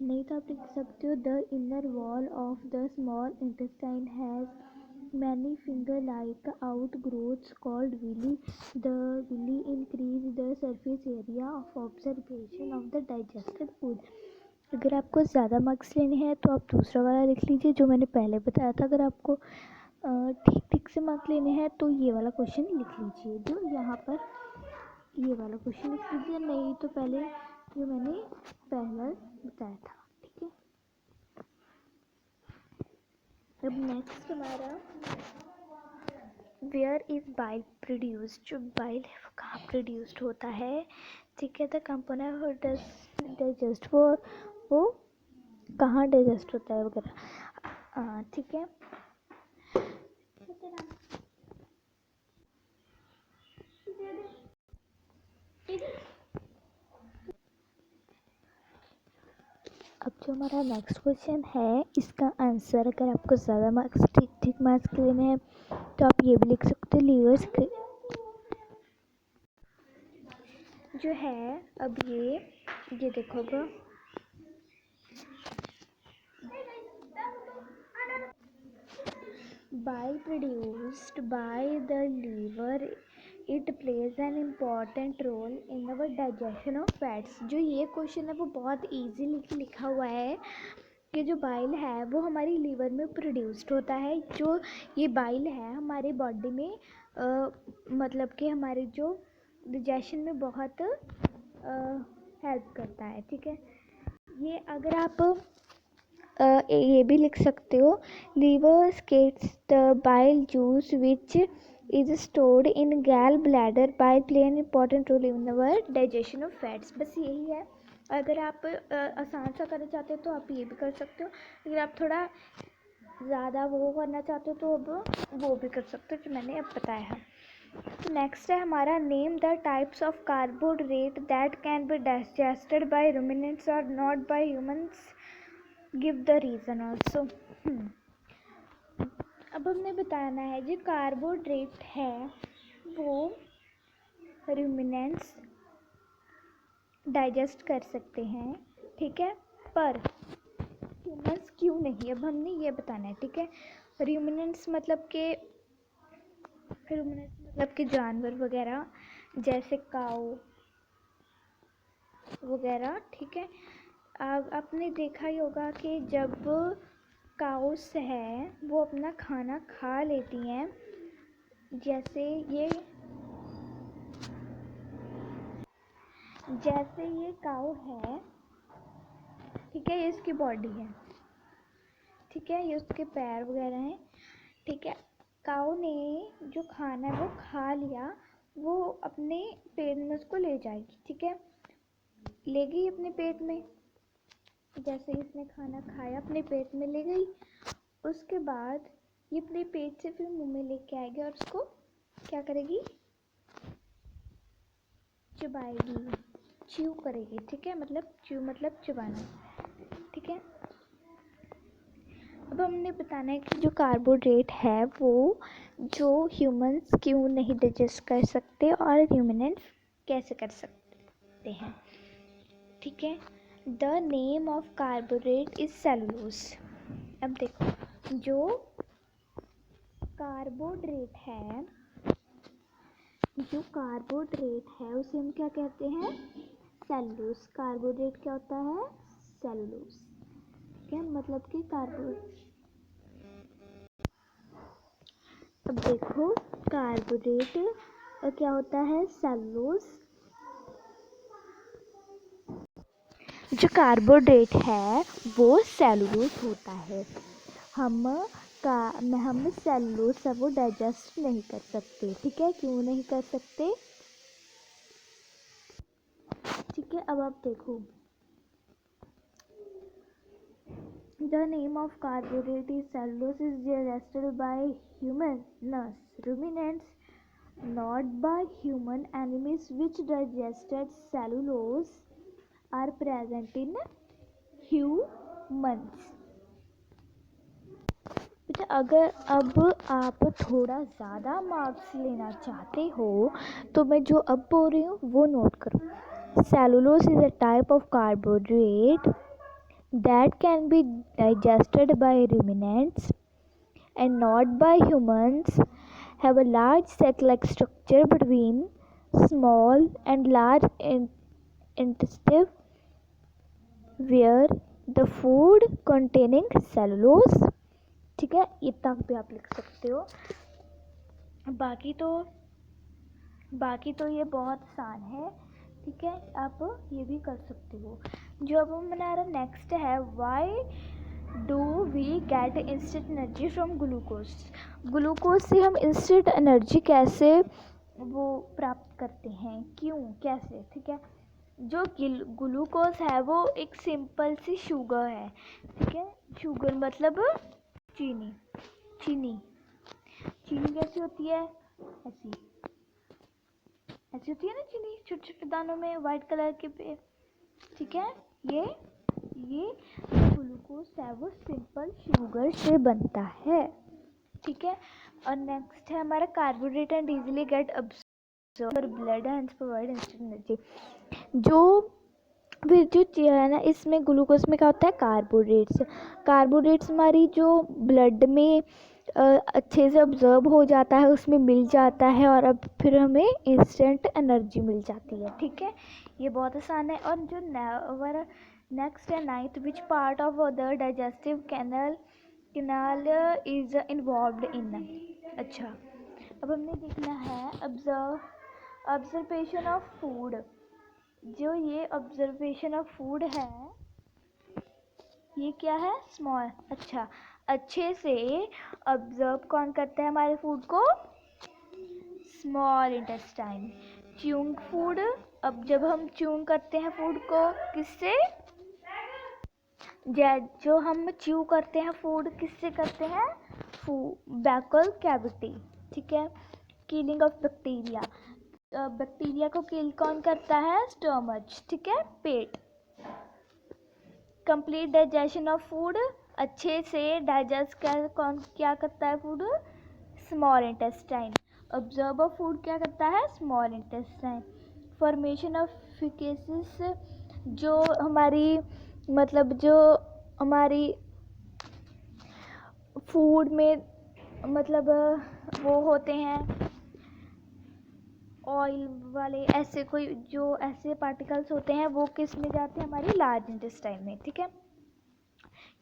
नहीं तो आप लिख सकते हो the inner wall of the small intestine has many finger like outgrowths called villi. The villi increase the surface area of observation of the digested food. अगर आपको ज़्यादा मार्क्स लेने हैं तो आप दूसरा वाला लिख लीजिए जो मैंने पहले बताया था। अगर आपको ठीक ठीक से मार्क्स लेने हैं तो ये वाला क्वेश्चन लिख लीजिए जो यहाँ पर ये वाला क्वेश्चन लिख लीजिए, नहीं तो पहले जो मैंने पहला बताया था। ठीक है, अब नेक्स्ट हमारा वेयर इज़ बाइल प्रोड्यूस्ड। जो बाइल है वो कहाँ प्रोड्यूस्ड होता है। ठीक है, द कंपोनेंट डाइजेस्ट वो कहाँ डाइजेस्ट होता है वगैरह। ठीक है, अब जो हमारा नेक्स्ट क्वेश्चन है इसका आंसर अगर आपको ज़्यादा मार्क्स ठीक ठीक मार्क्स लेने हैं तो आप ये भी लिख सकते हो लीवर्स जो है। अब ये देखोगे bile produced by the liver, it plays an important role in our digestion of fats। जो ये क्वेश्चन है वो बहुत इजीली लिखा हुआ है कि जो बाइल है वो हमारी लीवर में प्रोड्यूस्ड होता है। जो ये बाइल है हमारे बॉडी में मतलब कि हमारे जो डाइजेशन में बहुत हेल्प करता है। ठीक है, ये अगर आप ये भी लिख सकते हो liver secretes the bile juice which is stored in gall bladder bile play an important role in our digestion of fats. बस यही है। अगर आप आसान सा करना चाहते हो तो आप ये भी कर सकते हो, अगर आप थोड़ा ज़्यादा वो करना चाहते हो तो अब वो भी कर सकते हो जो मैंने अब बताया है। तो नेक्स्ट है हमारा name the types of carbohydrate that can be digested by ruminants और not by humans, give the reason also. अब हमने बताना है जो कार्बोहाइड्रेट है वो रुमिनेंट्स डाइजेस्ट कर सकते हैं। ठीक है, पर ह्यूमंस क्यों नहीं, अब हमने ये बताना है। ठीक है, रुमिनेंट्स मतलब कि जानवर वगैरह जैसे काऊ वगैरह। ठीक है, आपने देखा ही होगा कि जब काउस है वो अपना खाना खा लेती हैं, जैसे ये काऊ है। ठीक है, ये इसकी बॉडी है। ठीक है, ये उसके पैर वगैरह हैं। ठीक है, काऊ ने जो खाना है वो खा लिया, वो अपने पेट में उसको ले जाएगी। ठीक है, ले गई अपने पेट में, जैसे इसने खाना खाया अपने पेट में ले गई, उसके बाद ये अपने पेट से फिर मुंह में लेके आएगी और उसको क्या करेगी, चबाएगी, च्यू करेगी। ठीक है, मतलब च्यू मतलब चबाना। ठीक है, अब हमने बताना है कि जो कार्बोहाइड्रेट है वो जो ह्यूमंस क्यों नहीं डाइजेस्ट कर सकते और ह्यूमनेंट्स कैसे कर सकते हैं। ठीक है, the name of carbohydrate is cellulose. अब देखो जो कार्बोहाइड्रेट है उसे हम क्या कहते हैं, सेलुलोज। कार्बोहाइड्रेट क्या होता है, सेलुलोज। क्या मतलब कि कार्बोहाइड्रेट। अब देखो कार्बोहाइड्रेट क्या होता है, सेलुलोज। जो कार्बोहाइड्रेट है वो सेलुलोज होता है। हम सेलुलोज से वो डाइजेस्ट नहीं कर सकते। ठीक है, क्यों नहीं कर सकते। ठीक है, अब आप देखो the name of carbohydrate is cellulose is digested by human ruminants, not by human animals which digested cellulose are present in humans। अगर अब आप थोड़ा ज़्यादा मार्क्स लेना चाहते हो तो मैं जो अब बोल रही हूँ वो नोट करो। Cellulose is a type of carbohydrate that can be digested by ruminants and not by humans have a large sac-like structure between small and large intestine where the food containing cellulose, ठीक है, ये तक भी आप लिख सकते हो। बाकी तो ये बहुत आसान है, ठीक है, आप ये भी कर सकते हो। जो अब हमारा नेक्स्ट है, why do we get instant energy from glucose. Glucose से हम इंस्टेंट एनर्जी कैसे वो प्राप्त करते हैं, क्यों, कैसे, ठीक है। जो ग्लूकोज है वो एक सिंपल सी शुगर है, ठीक है। शुगर मतलब चीनी। चीनी कैसी होती है, ऐसी होती है ना चीनी, छोटे छोटे दानों में वाइट कलर के पे, ठीक है। ये ग्लूकोज है वो सिंपल शुगर से बनता है, ठीक है। और नेक्स्ट है हमारा carbohydrate and easily get absorb blood and provide instant energy. जो चीज़ है ना, इसमें ग्लूकोज में क्या होता है, कार्बोहाइड्रेट्स हमारी जो ब्लड में अच्छे से ऑब्जर्व हो जाता है, उसमें मिल जाता है और अब फिर हमें इंस्टेंट एनर्जी मिल जाती है, ठीक है। ये बहुत आसान है। और जो नेक्स्ट है ninth, which part of the digestive canal is involved इन। अच्छा, अब हमने देखना है ऑब्जर्वेशन ऑफ फूड। जो ये ऑब्जर्वेशन ऑफ फूड है, ये क्या है, स्मॉल। अच्छा, अच्छे से ऑब्जर्व कौन करता है हमारे फूड को, स्मॉल इंटेस्टाइन। च्यूइंग फूड, अब जब हम च्यूइंग करते हैं फूड को, किससे, जो हम च्यू करते हैं फूड किससे करते हैं, बैकल कैविटी, ठीक है। किलिंग ऑफ बैक्टीरिया, बैक्टीरिया को किल कौन करता है, स्टमच, ठीक है, पेट। कंप्लीट डाइजेशन ऑफ फूड, अच्छे से डाइजेस्ट क्या करता है food, small intestine. Observe of food क्या करता है, स्मॉल इंटेस्टाइन। फॉर्मेशन ऑफ फिकेसिस, जो हमारी फूड में वो होते हैं ऑयल वाले, ऐसे कोई जो ऐसे पार्टिकल्स होते हैं, वो किस में जाते हैं, हमारी लार्ज इंटेस्टाइन में, ठीक है।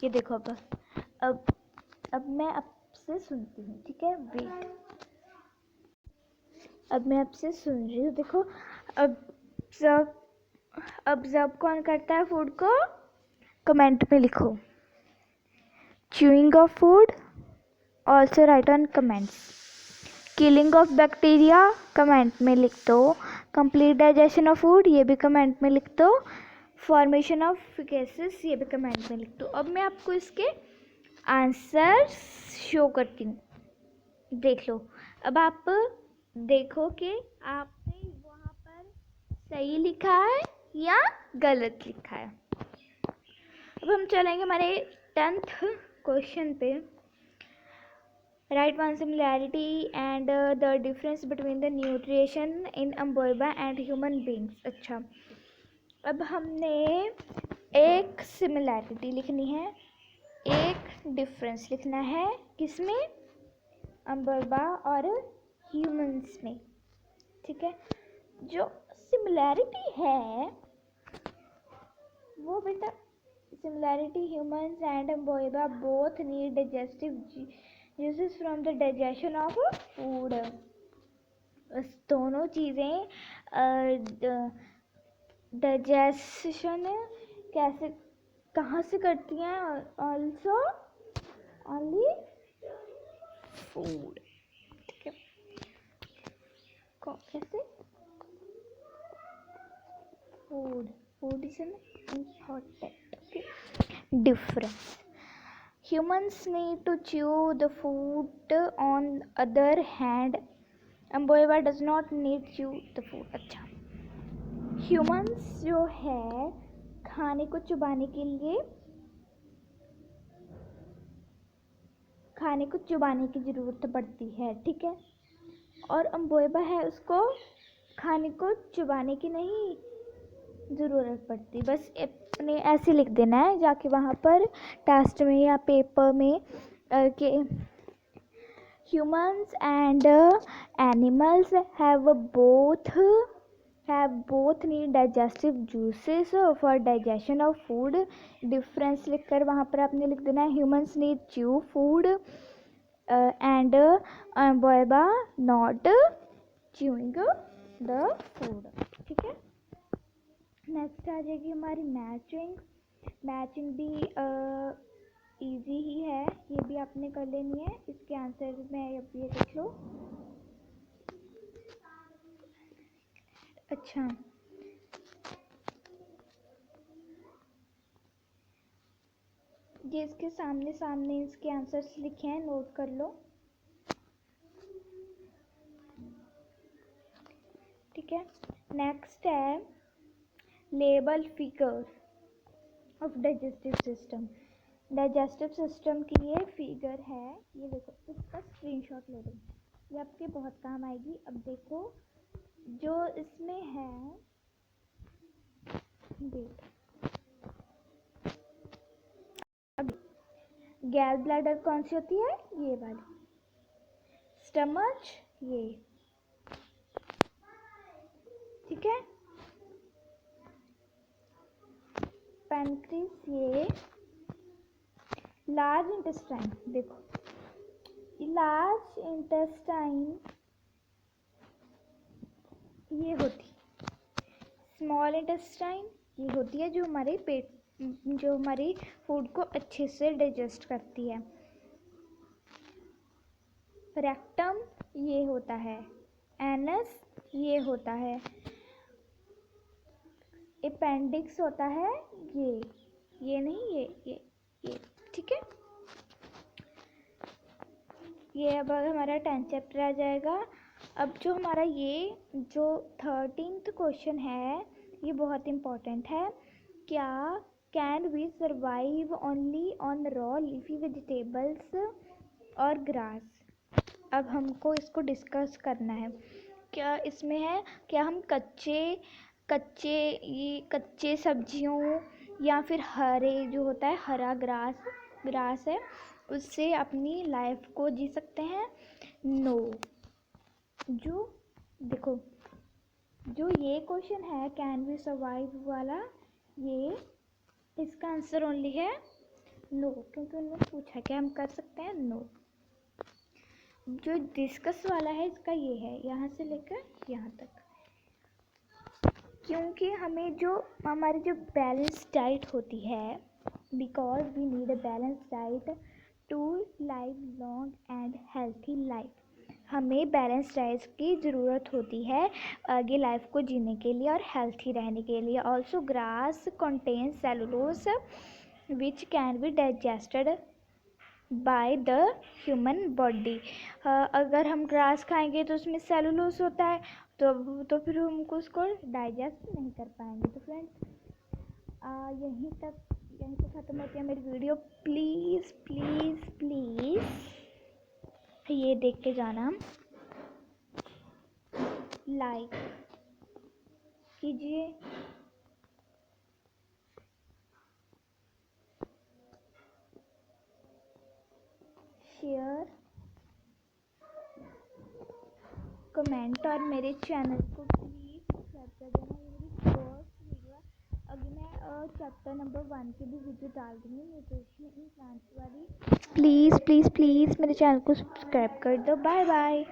ये देखो, अब मैं आपसे सुनती हूँ, ठीक है, वेट, अब मैं आपसे सुन रही हूँ। देखो, ऑब्जर्व कौन करता है फूड को, कमेंट में लिखो। Chewing of food, also right on comments. Killing of bacteria, comment में लिख दो। कंप्लीट डाइजेशन ऑफ फूड, ये भी कमेंट में लिख दो। फॉर्मेशन ऑफ फिकेसिस, ये भी कमेंट में लिख दो। अब मैं आपको इसके आंसर शो करती हूँ, देख लो। अब आप देखो कि आपने वहाँ पर सही लिखा है या गलत लिखा है। अब हम चलेंगे हमारे 10th क्वेश्चन पे। Write one similarity and the difference between the nutrition in amoeba and human beings. अच्छा, अब हमने एक सिमिलैरिटी लिखनी है, एक डिफरेंस लिखना है, किसमें, अम्बोइबा और ह्यूमंस में, ठीक है। जो सिमिलैरिटी है वो बेटा, similarity, humans and amoeba both need digestive juices from the digestion of food। दोनों चीज़ें डाइजेशन कैसे, कहाँ से करती हैं, ऑल्सो ओनली फूड, ठीक है। कैसे, food is an important, okay. Difference, humans need to chew the food, on other hand amoeba does not need chew the food। अच्छा, humans जो है खाने को चबाने की ज़रूरत पड़ती है, ठीक है। और अम्बोइबा है, उसको खाने को चबाने की नहीं ज़रूरत पड़ती। बस अपने ऐसे लिख देना है जाके वहाँ पर टेस्ट में या पेपर में कि humans and animals have both need digestive juices for digestion of food. Difference लिखकर वहाँ पर आपने लिख देना है humans need chew food and amoeba not chewing the food. ठीक है, नेक्स्ट आ जाएगी हमारी मैचिंग भी इजी ही है, ये भी आपने कर लेनी है। इसके आंसर में अब ये देख लो। अच्छा, ये इसके सामने इसके आंसर्स लिखे हैं, नोट कर लो। ठीक है, नेक्स्ट है label figure of digestive system. Digestive system की ये फिगर है, ये देखो, इसका स्क्रीनशॉट ले लो, ये आपके बहुत काम आएगी। अब देखो जो इसमें है, देख, अब गैल ब्लैडर कौन सी होती है, ये वाली, स्टमच ये, ठीक है, पैनक्रीज ये, लार्ज इंटेस्टाइन, देखो लार्ज इंटेस्टाइन ये होती, स्मॉल इंटेस्टाइन ये होती है जो हमारे पेट, जो हमारी फूड को अच्छे से डाइजेस्ट करती है। रेक्टम ये होता है, एनस ये होता है, अपेंडिक्स होता है ये नहीं, ये ठीक है। ये अब हमारा 10th चैप्टर आ जाएगा। अब जो हमारा ये जो 13th क्वेश्चन है, ये बहुत इम्पोर्टेंट है। क्या can we survive only on raw leafy vegetables और ग्रास? अब हमको इसको डिस्कस करना है। क्या इसमें है, क्या हम कच्चे सब्जियों या फिर हरे जो होता है हरा ग्रास है, उससे अपनी लाइफ को जी सकते हैं? नो। जो देखो, जो ये क्वेश्चन है कैन वी सर्वाइव वाला, ये इसका आंसर ओनली है नो, क्योंकि उन्होंने पूछा क्या हम कर सकते हैं, नो। जो डिस्कस वाला है इसका ये है, यहाँ से लेकर यहाँ तक, क्योंकि हमें जो हमारी जो बैलेंस डाइट होती है, because we need a balance diet to live long and healthy life, हमें बैलेंस डाइट की ज़रूरत होती है आगे लाइफ को जीने के लिए और हेल्थी रहने के लिए। Also grass contain cellulose which can be digested by the human body. अगर हम ग्रास खाएंगे तो उसमें सेलुलोज होता है, तो फिर हमको उसको डाइजेस्ट नहीं कर पाएंगे। तो फ्रेंड्स यहीं तक ख़त्म होती है मेरी वीडियो। प्लीज़ प्लीज़ प्लीज़ ये देख के जाना, लाइक कीजिए, शेयर, कमेंट और मेरे चैनल को प्लीज़ सब्सक्राइब कर देना। ये मेरी फर्स्ट वीडियो है, अभी मैं चैप्टर नंबर 1 की भी वीडियो डाल दूँगी, न्यूट्रिशन इन प्लांट्स वाली। प्लीज़ प्लीज़ प्लीज़ मेरे चैनल को सब्सक्राइब कर दो। Bye bye.